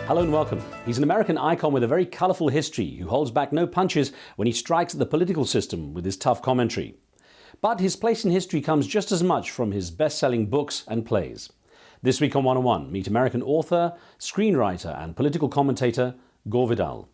Hello and welcome. He's an American icon with a very colourful history who holds back no punches when he strikes at the political system with his tough commentary. But his place in history comes just as much from his best-selling books and plays. This week on 101, meet American author, screenwriter and political commentator Gore Vidal.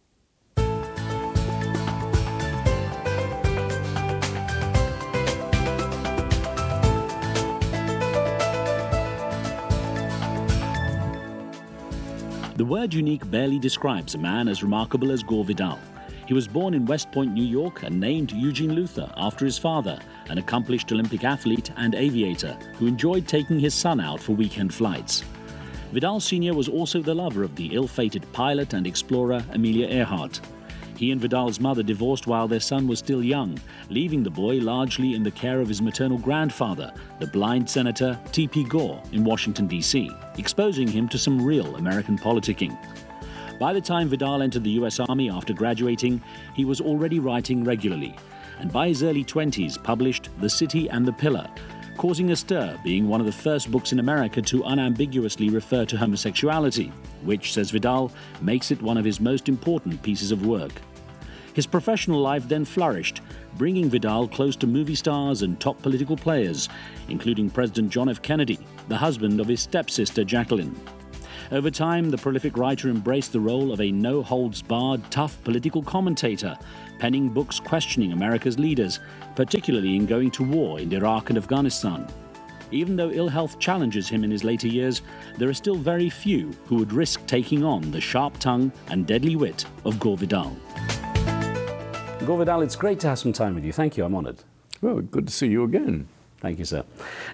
The word unique barely describes a man as remarkable as Gore Vidal. He was born in West Point, New York, and named Eugene Luther after his father, an accomplished Olympic athlete and aviator who enjoyed taking his son out for weekend flights. Vidal Sr. was also the lover of the ill-fated pilot and explorer Amelia Earhart. He and Vidal's mother divorced while their son was still young, leaving the boy largely in the care of his maternal grandfather, the blind Senator T.P. Gore, in Washington, D.C., exposing him to some real American politicking. By the time Vidal entered the U.S. Army after graduating, he was already writing regularly, and by his early 20s published The City and the Pillar, causing a stir, being one of the first books in America to unambiguously refer to homosexuality, which, says Vidal, makes it one of his most important pieces of work. His professional life then flourished, bringing Vidal close to movie stars and top political players, including President John F. Kennedy, the husband of his stepsister Jacqueline. Over time, the prolific writer embraced the role of a no-holds-barred, tough political commentator, penning books questioning America's leaders, particularly in going to war in Iraq and Afghanistan. Even though ill health challenges him in his later years, there are still very few who would risk taking on the sharp tongue and deadly wit of Gore Vidal. Gore Vidal, it's great to have some time with you. Thank you, I'm honoured. Well, good to see you again. Thank you, sir.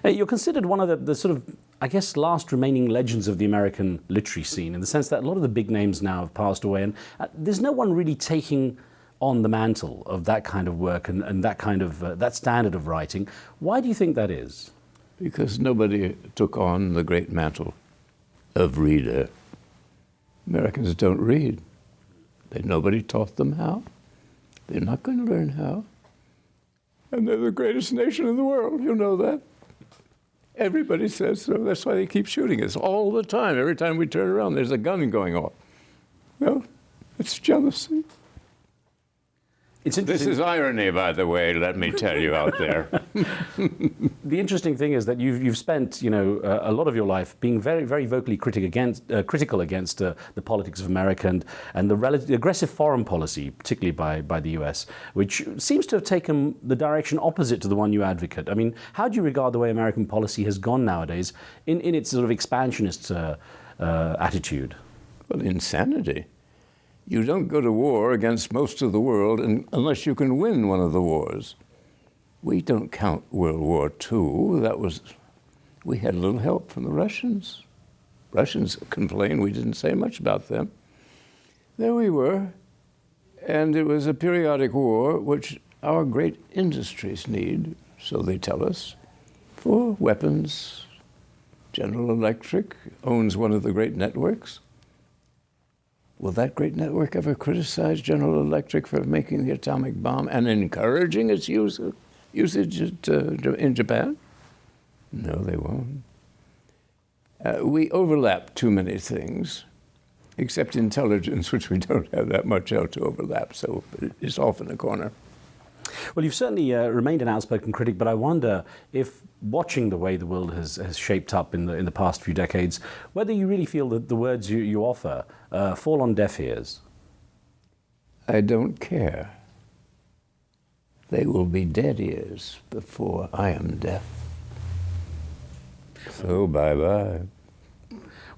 You're considered one of the sort of, I guess, last remaining legends of the American literary scene, in the sense that a lot of the big names now have passed away, and there's no one really taking on the mantle of that kind of work and that kind of, that standard of writing. Why do you think that is? Because nobody took on the great mantle of reader. Americans don't read. Nobody taught them how. They're not going to learn how. And they're the greatest nation in the world. You know that. Everybody says so. That's why they keep shooting us all the time. Every time we turn around, there's a gun going off. Well, it's jealousy. It's interesting. This is irony, by the way, let me tell you out there. The interesting thing is that you've spent, a lot of your life being very, very vocally critical against the politics of America and the aggressive foreign policy, particularly by the US, which seems to have taken the direction opposite to the one you advocate. I mean, how do you regard the way American policy has gone nowadays in its sort of expansionist attitude? Well, insanity. You don't go to war against most of the world unless you can win one of the wars. We don't count World War II. We had a little help from the Russians. Russians complained we didn't say much about them. There we were, and it was a periodic war which our great industries need, so they tell us, for weapons. General Electric owns one of the great networks. Will that great network ever criticize General Electric for making the atomic bomb and encouraging its usage in Japan? No, they won't. We overlap too many things, except intelligence, which we don't have that much else to overlap, so it's off in a corner. Well, you've certainly remained an outspoken critic, but I wonder if, watching the way the world has shaped up in the past few decades, whether you really feel that the words you offer fall on deaf ears. I don't care. They will be dead ears before I am deaf. So bye-bye.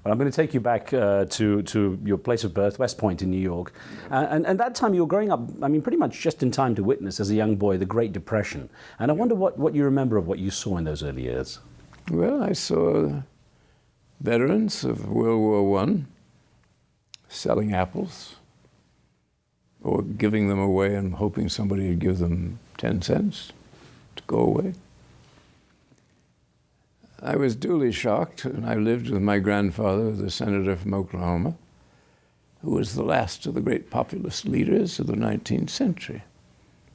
Well, I'm going to take you back to your place of birth, West Point in New York. And that time you were growing up, I mean, pretty much just in time to witness, as a young boy, the Great Depression. And I wonder what you remember of what you saw in those early years. Well, I saw veterans of World War I selling apples or giving them away and hoping somebody would give them 10 cents to go away. I was duly shocked, and I lived with my grandfather, the senator from Oklahoma, who was the last of the great populist leaders of the 19th century.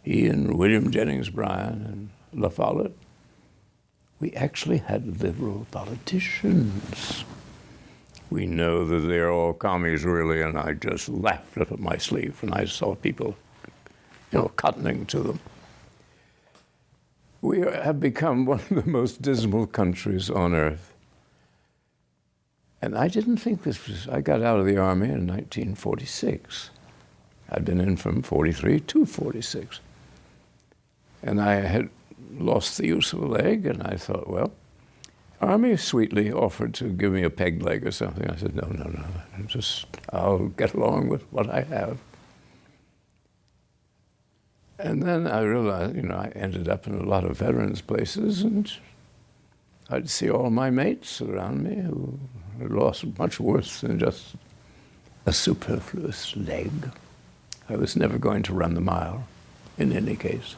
He and William Jennings Bryan and La Follette. We actually had liberal politicians. we know that they're all commies, really, and I just laughed up my sleeve when I saw people, cottoning to them. We have become one of the most dismal countries on earth. And I didn't think this was, I got out of the Army in 1946. I'd been in from 43 to 46. And I had lost the use of a leg, and I thought, well, Army sweetly offered to give me a peg leg or something. I said, no, I'll get along with what I have. And then I realized, I ended up in a lot of veterans places, and I'd see all my mates around me who had lost much worse than just a superfluous leg. I was never going to run the mile, in any case.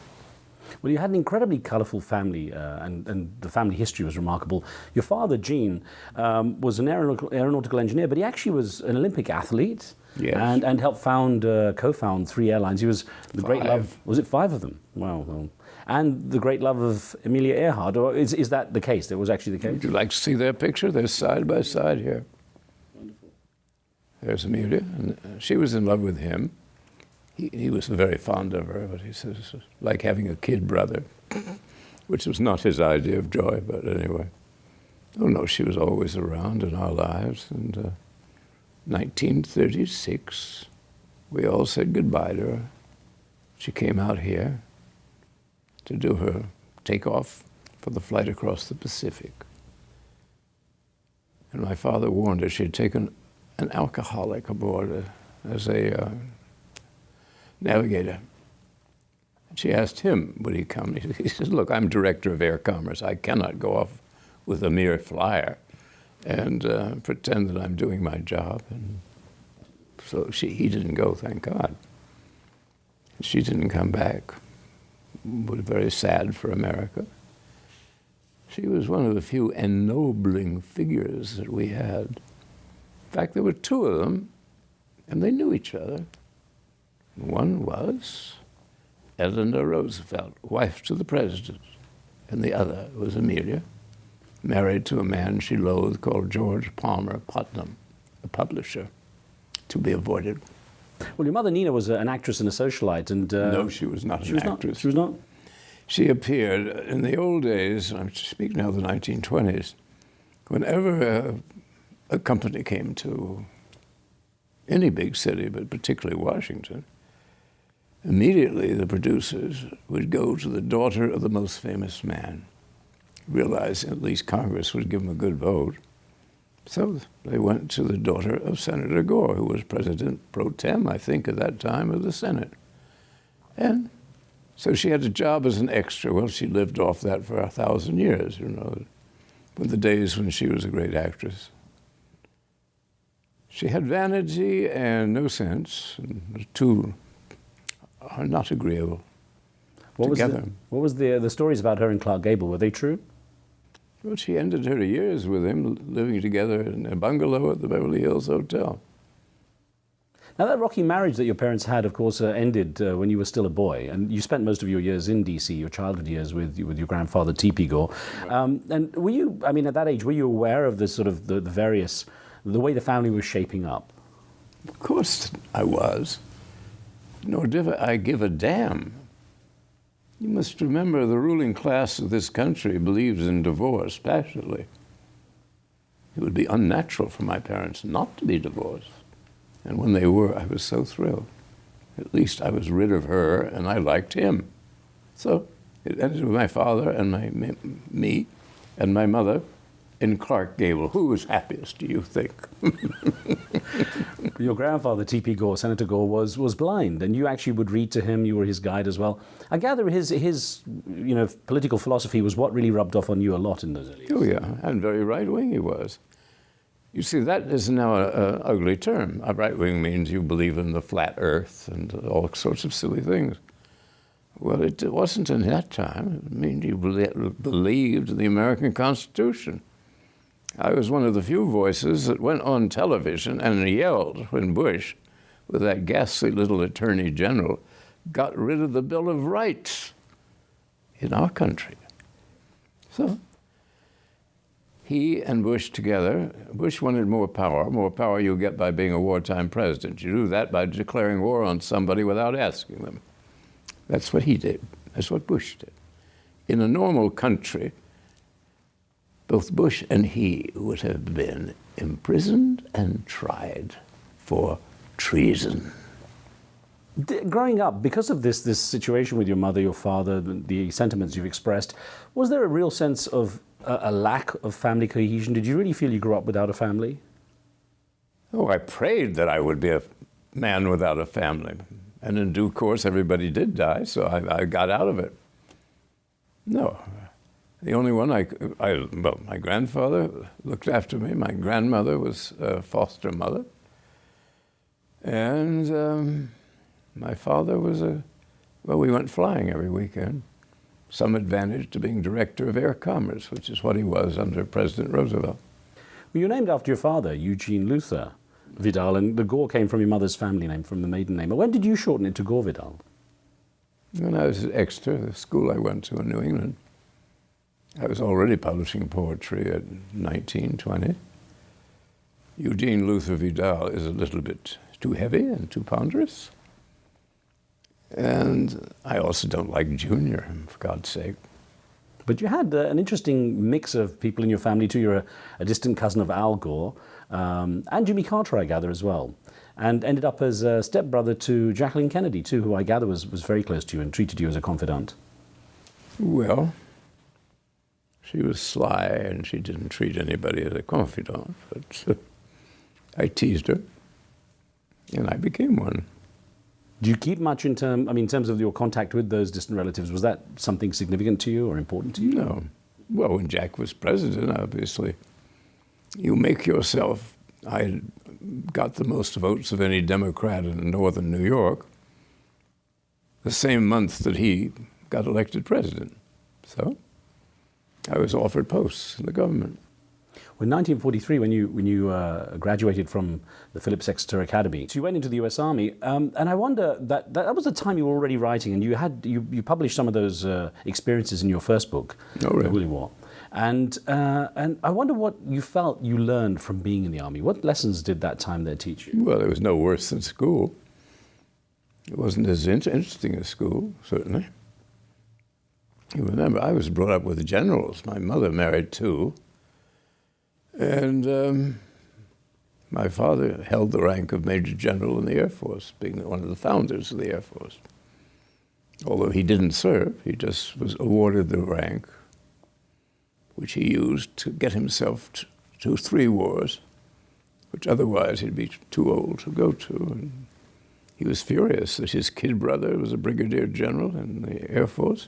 Well, you had an incredibly colourful family, and the family history was remarkable. Your father, Gene, was an aeronautical engineer, but he actually was an Olympic athlete. Yes. And helped co-found 3 airlines. He was the great love. Was it 5 of them? Wow. Well, and the great love of Amelia Earhart. Or is that the case? That was actually the case. Would you like to see their picture? They're side by side here. Wonderful. There's Amelia, and she was in love with him. He was very fond of her, but he says it's like having a kid brother, which was not his idea of joy. But anyway, oh no, she was always around in our lives, and. 1936, we all said goodbye to her. She came out here to do her takeoff for the flight across the Pacific. And my father warned her she'd taken an alcoholic aboard as a navigator. She asked him, would he come? He said, look, I'm director of air commerce. I cannot go off with a mere flyer and pretend that I'm doing my job. And so he didn't go, thank God. She didn't come back. It was very sad for America. She was one of the few ennobling figures that we had. In fact, there were 2 of them, and they knew each other. One was Eleanor Roosevelt, wife to the president, and the other was Amelia, married to a man she loathed called George Palmer Putnam, a publisher, to be avoided. Well, your mother, Nina, was an actress and a socialite. And no, she was not an actress. She was not? She appeared in the old days, I speak now of the 1920s, whenever a company came to any big city, but particularly Washington, immediately the producers would go to the daughter of the most famous man, realizing at least Congress would give them a good vote. So they went to the daughter of Senator Gore, who was president pro tem, I think, at that time of the Senate. And so she had a job as an extra. Well, she lived off that for 1,000 years, with the days when she was a great actress. She had vanity and no sense, and the 2 are not agreeable together. What was the stories about her and Clark Gable? Were they true? Well, she ended her years with him, living together in a bungalow at the Beverly Hills Hotel. Now, that rocky marriage that your parents had, of course, ended when you were still a boy, and you spent most of your years in D.C., your childhood years with your grandfather, T.P. Gore. Right. And were you, at that age, were you aware of this sort of the way the family was shaping up? Of course I was. Nor did I give a damn. You must remember the ruling class of this country believes in divorce passionately. It would be unnatural for my parents not to be divorced. And when they were, I was so thrilled. At least I was rid of her, and I liked him. So it ended with my father and me and my mother in Clark Gable. Who was happiest, do you think? Your grandfather, T.P. Gore, Senator Gore, was blind, and you actually would read to him. You were his guide as well. I gather his political philosophy was what really rubbed off on you a lot in those early years. Oh, yeah, and very right-wing he was. You see, that is now an ugly term. A right-wing means you believe in the flat earth and all sorts of silly things. Well, it wasn't in that time. It means you believed in the American Constitution. I was one of the few voices that went on television and yelled when Bush, with that ghastly little attorney general, got rid of the Bill of Rights in our country. So he and Bush together, Bush wanted more power. More power you get by being a wartime president. You do that by declaring war on somebody without asking them. That's what he did. That's what Bush did. In a normal country, both Bush and he would have been imprisoned and tried for treason. Growing up, because of this situation with your mother, your father, the sentiments you've expressed, was there a real sense of a lack of family cohesion? Did you really feel you grew up without a family? Oh, I prayed that I would be a man without a family. And in due course, everybody did die, so I got out of it. No. The only one well, my grandfather looked after me. My grandmother was a foster mother. And my father was well, we went flying every weekend. Some advantage to being director of air commerce, which is what he was under President Roosevelt. Well, you're named after your father, Eugene Luther Vidal, and the Gore came from your mother's family name, from the maiden name. When did you shorten it to Gore Vidal? When I was at Exeter, the school I went to in New England, I was already publishing poetry at 19, 20. Eugene Luther Vidal is a little bit too heavy and too ponderous. And I also don't like Junior, for God's sake. But you had an interesting mix of people in your family too. You're a distant cousin of Al Gore and Jimmy Carter, I gather, as well. And ended up as a stepbrother to Jacqueline Kennedy too, who I gather was very close to you and treated you as a confidant. Well, she was sly and she didn't treat anybody as a confidant. But I teased her and I became one. Do you keep much in terms of your contact with those distant relatives? Was that something significant to you or important to you? No. Well, when Jack was president, obviously, you make yourself. I got the most votes of any Democrat in northern New York the same month that he got elected president. So I was offered posts in the government. Well, in 1943, when you graduated from the Phillips Exeter Academy, so you went into the U.S. Army, and I wonder that was the time you were already writing, and you published some of those experiences in your first book, Oh, really? The Woolly War, and I wonder what you felt you learned from being in the Army. What lessons did that time there teach you? Well, it was no worse than school. It wasn't as interesting as school, certainly. You remember, I was brought up with generals. My mother married two. And my father held the rank of Major General in the Air Force, being one of the founders of the Air Force. Although he didn't serve, he just was awarded the rank, which he used to get himself to 3 wars, which otherwise he'd be too old to go to. And he was furious that his kid brother was a brigadier general in the Air Force,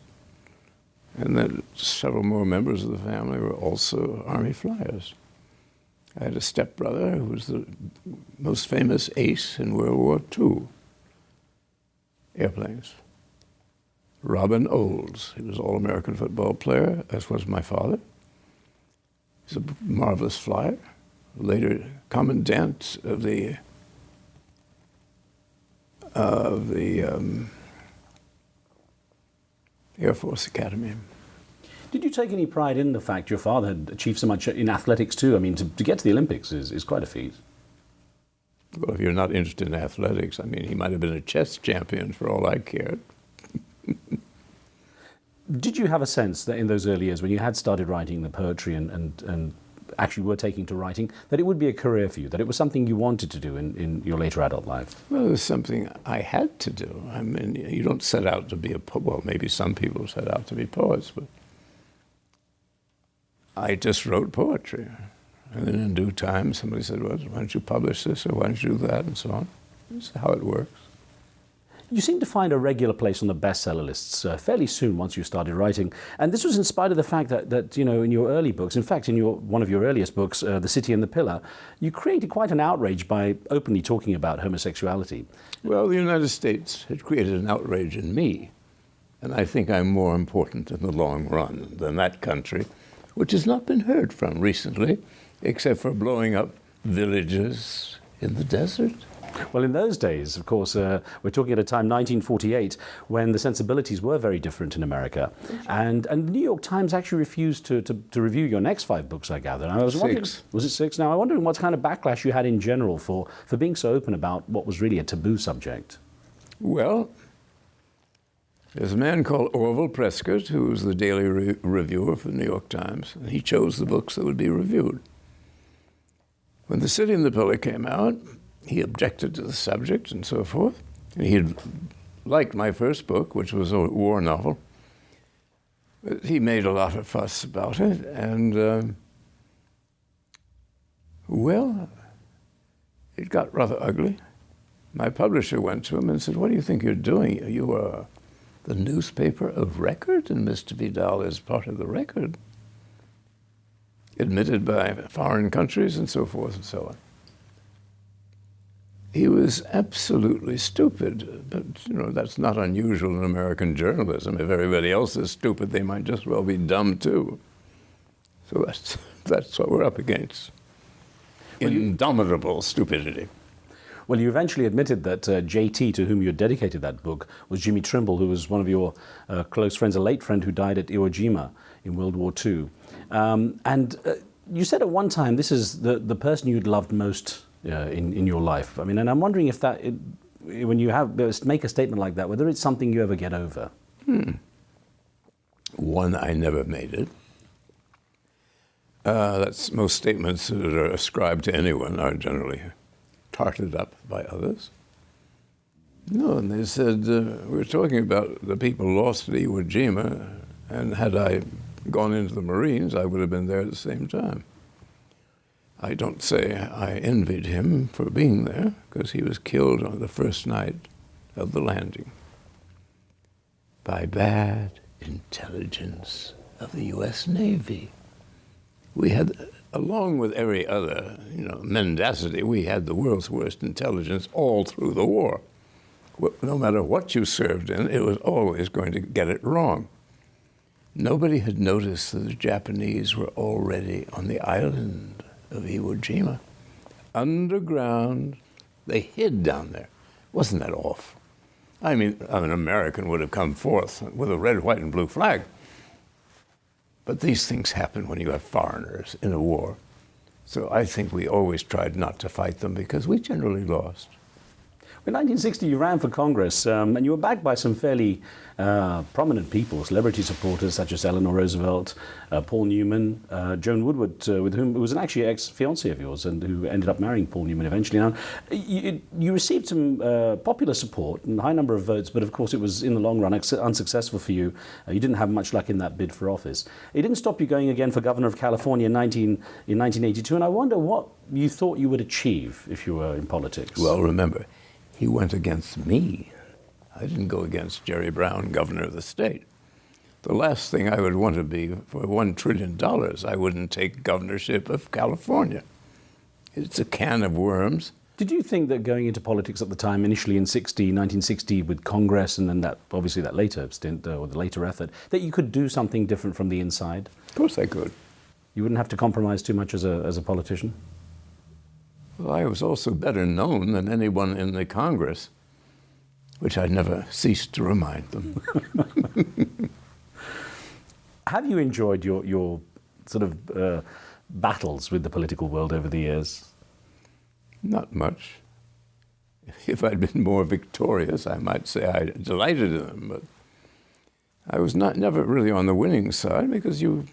and that several more members of the family were also Army flyers. I had a stepbrother who was the most famous ace in World War II airplanes. Robin Olds. He was an All-American football player, as was my father. He's a marvelous flyer, later commandant of the Air Force Academy. Did you take any pride in the fact your father had achieved so much in athletics too? I mean, to get to the Olympics is quite a feat. Well, if you're not interested in athletics, I mean, he might have been a chess champion for all I cared. Did you have a sense that in those early years, when you had started writing the poetry and actually were taking to writing, that it would be a career for you, that it was something you wanted to do in your later adult life? Well, it was something I had to do. I mean, you don't set out to be a poet. Well, maybe some people set out to be poets, but I just wrote poetry. And then in due time, somebody said, well, why don't you publish this, or why don't you do that, and so on. That's how it works. You seemed to find a regular place on the bestseller lists fairly soon once you started writing. And this was in spite of the fact that you know, in your early books, in fact, in one of your earliest books, The City and the Pillar, you created quite an outrage by openly talking about homosexuality. Well, the United States had created an outrage in me. And I think I'm more important in the long run than that country, which has not been heard from recently, except for blowing up villages in the desert. Well, in those days, of course, we're talking at a time, 1948, when the sensibilities were very different in America. And the New York Times actually refused to review your next 5 books, I gather. And I was wondering, was it 6? Now, I'm wondering what kind of backlash you had in general for being so open about what was really a taboo subject. Well, there's a man called Orville Prescott, who was the daily reviewer for the New York Times, and he chose the books that would be reviewed. When The City and the Pillar came out, he objected to the subject and so forth. And he had liked my first book, which was a war novel. But he made a lot of fuss about it, and well, it got rather ugly. My publisher went to him and said, "What do you think you're doing? You are the newspaper of record, and Mr. Vidal is part of the record, admitted by foreign countries," and so forth and so on. He was absolutely stupid, but that's not unusual in American journalism. If everybody else is stupid, they might just well be dumb too. So that's what we're up against. Indomitable stupidity. Well, you eventually admitted that JT, to whom you had dedicated that book, was Jimmy Trimble, who was one of your close friends, a late friend who died at Iwo Jima in World War II. And you said at one time this is the person you'd loved most in your life. I mean, and I'm wondering if when you make a statement like that, whether it's something you ever get over. One, I never made it. That's most statements that are ascribed to anyone are generally tarted up by others. No, and they said, we were talking about the people lost at Iwo Jima, and had I gone into the Marines, I would have been there at the same time. I don't say I envied him for being there, because he was killed on the first night of the landing by bad intelligence of the U.S. Navy. We had, along with every other, mendacity, we had the world's worst intelligence all through the war. No matter what you served in, it was always going to get it wrong. Nobody had noticed that the Japanese were already on the island of Iwo Jima. Underground, they hid down there. Wasn't that awful? I mean, an American would have come forth with a red, white, and blue flag. But these things happen when you have foreigners in a war. So I think we always tried not to fight them because we generally lost. In 1960, you ran for Congress, and you were backed by some fairly prominent people, celebrity supporters such as Eleanor Roosevelt, Paul Newman, Joan Woodward, who was actually an ex-fiancée of yours and who ended up marrying Paul Newman eventually. Now, you received some popular support and a high number of votes, but of course it was in the long run unsuccessful for you. You didn't have much luck in that bid for office. It didn't stop you going again for governor of California in 1982, and I wonder what you thought you would achieve if you were in politics. Well, remember, he went against me. I didn't go against Jerry Brown, governor of the state. The last thing I would want to be for $1 trillion, I wouldn't take governorship of California. It's a can of worms. Did you think that going into politics at the time, initially in 1960 with Congress and then obviously that later stint or the later effort, that you could do something different from the inside? Of course I could. You wouldn't have to compromise too much as a politician? Well, I was also better known than anyone in the Congress, which I never ceased to remind them. Have you enjoyed your sort of battles with the political world over the years? Not much. If I'd been more victorious, I might say I delighted in them, but I was never really on the winning side because you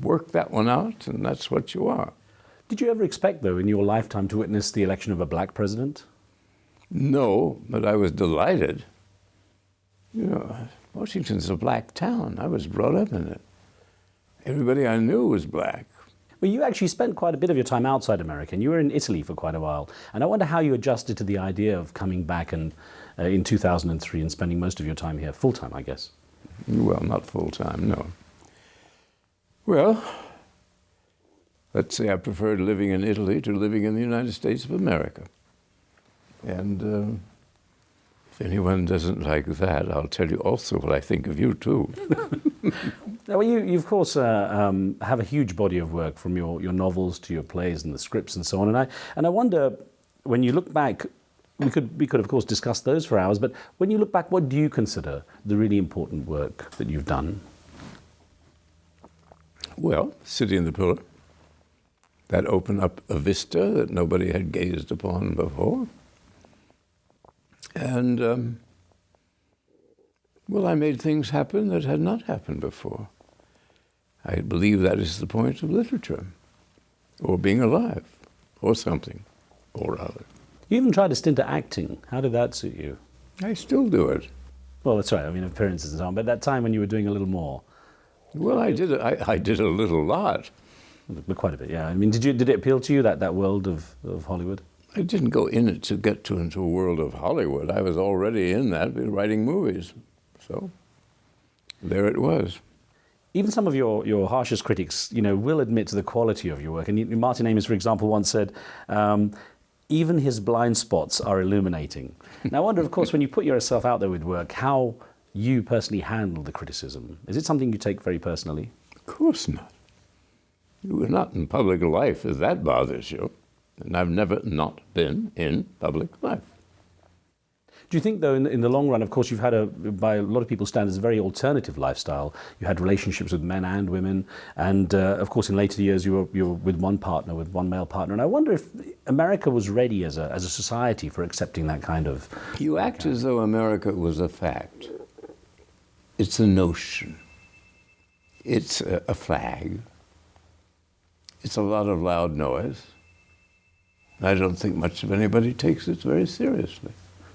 work that one out, and that's what you are. Did you ever expect, though, in your lifetime to witness the election of a black president? No, but I was delighted. Washington's a black town. I was brought up in it. Everybody I knew was black. Well, you actually spent quite a bit of your time outside America, and you were in Italy for quite a while. And I wonder how you adjusted to the idea of coming back in 2003 and spending most of your time here, full-time, I guess. Well, not full-time, no. Well, let's say I preferred living in Italy to living in the United States of America. And if anyone doesn't like that, I'll tell you also what I think of you, too. Now, well, you of course, have a huge body of work, from your novels to your plays and the scripts and so on. And I wonder, when you look back, we could of course discuss those for hours, but when you look back, what do you consider the really important work that you've done? Well, City in the Pillar. That opened up a vista that nobody had gazed upon before. And, well, I made things happen that had not happened before. I believe that is the point of literature, or being alive, or something, or other. You even tried a stint at acting. How did that suit you? I still do it. Well, that's right. I mean, appearances and so on. But that time when you were doing a little more. Well, I did a little lot. Quite a bit, yeah. I mean, did it appeal to you, that world of Hollywood? I didn't go in it to get into a world of Hollywood. I was already in that, writing movies. So there it was. Even some of your harshest critics, will admit to the quality of your work. And Martin Amis, for example, once said, even his blind spots are illuminating. Now, I wonder, of course, when you put yourself out there with work, how you personally handle the criticism. Is it something you take very personally? Of course not. You are not in public life if that bothers you. And I've never not been in public life. Do you think, though, in the long run, of course, you've had, by a lot of people's standards, a very alternative lifestyle. You had relationships with men and women, and, of course, in later years, you were with one partner, with one male partner. And I wonder if America was ready as a society for accepting that kind of... You act as though America was a fact. It's a notion. It's a flag. It's a lot of loud noise. I don't think much of anybody takes it very seriously.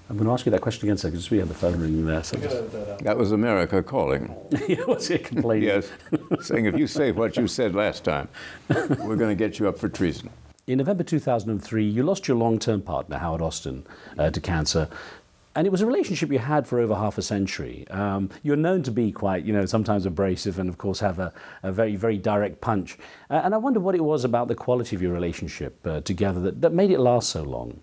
I'm going to ask you that question again, sir, because we had the phone ringing there. So that was America calling. Yeah, was it complaining? Yes, saying if you say what you said last time, we're going to get you up for treason. In November 2003, you lost your long-term partner, Howard Austin, to cancer. And it was a relationship you had for over half a century. You're known to be quite, sometimes abrasive and, of course, have a very, very direct punch. And I wonder what it was about the quality of your relationship together that made it last so long.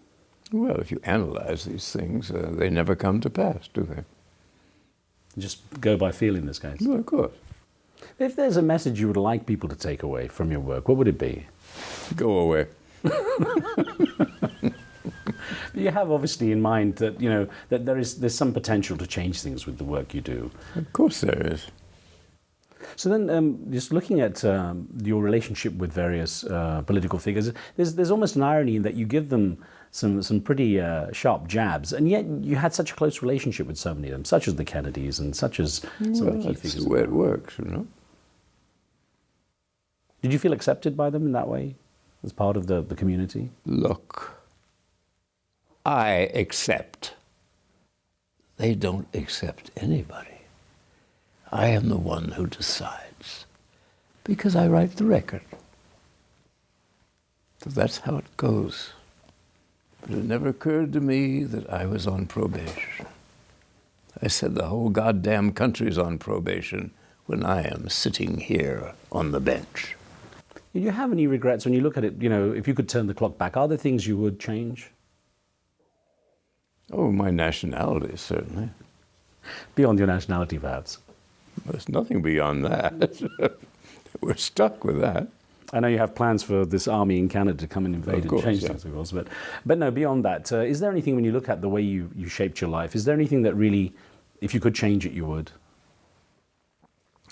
Well, if you analyze these things, they never come to pass, do they? Just go by feel in this case. Well, of course. If there's a message you would like people to take away from your work, what would it be? Go away. You have obviously in mind that that there's some potential to change things with the work you do. Of course there is. So then, just looking at your relationship with various political figures, there's almost an irony in that you give them some pretty sharp jabs, and yet you had such a close relationship with so many of them, such as the Kennedys and such as some of the key figures. That's the way it works, Did you feel accepted by them in that way, as part of the community? Look, I accept. They don't accept anybody. I am the one who decides, because I write the record. So that's how it goes. But it never occurred to me that I was on probation. I said the whole goddamn country's on probation when I am sitting here on the bench. Do you have any regrets when you look at it, if you could turn the clock back, are there things you would change? Oh, my nationality, certainly. Beyond your nationality, perhaps? There's nothing beyond that. We're stuck with that. I know you have plans for this army in Canada to come and invade and change things, of course. But no, beyond that, is there anything when you look at the way you shaped your life, is there anything that really, if you could change it, you would?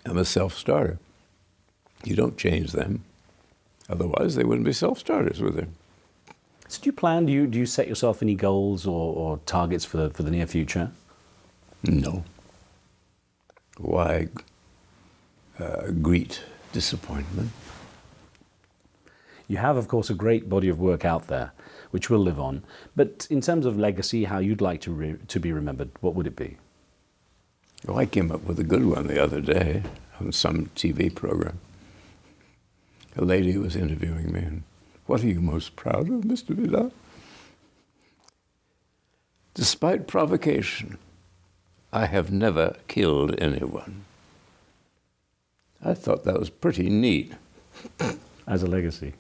I'm a self-starter. You don't change them. Otherwise, they wouldn't be self-starters, would they? So do you set yourself any goals or targets for the near future? No. Why greet disappointment? You have, of course, a great body of work out there, which will live on. But in terms of legacy, how you'd like to be remembered, what would it be? Oh, I came up with a good one the other day on some TV program. A lady was interviewing me, and what are you most proud of, Mr. Vidal? Despite provocation, I have never killed anyone. I thought that was pretty neat. As a legacy.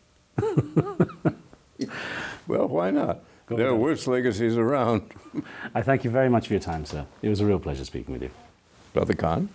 Well, why not? There are worse legacies around. I thank you very much for your time, sir. It was a real pleasure speaking with you. Brother Khan.